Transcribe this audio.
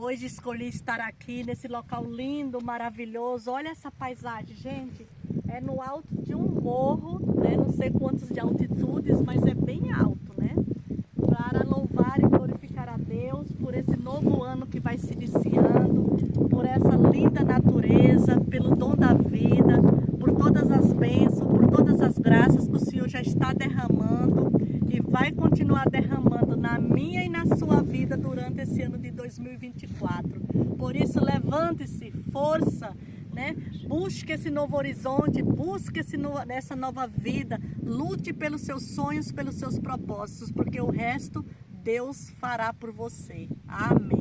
Hoje escolhi estar aqui nesse local lindo, maravilhoso. Olha essa paisagem, gente. É no alto de um morro, né? Não sei quantos de altitudes, mas é bem alto, né? Para louvar e glorificar a Deus por esse novo ano que vai se iniciando, por essa linda natureza, pelo dom da vida, por todas as bênçãos, por todas as graças que o Senhor já está derramando e vai continuar derramando na minha e na sua vida durante esse ano de 2024. Por isso, levante-se, força, né? Busque esse novo horizonte, busque essa nova vida, lute pelos seus sonhos, pelos seus propósitos, porque o resto Deus fará por você. Amém.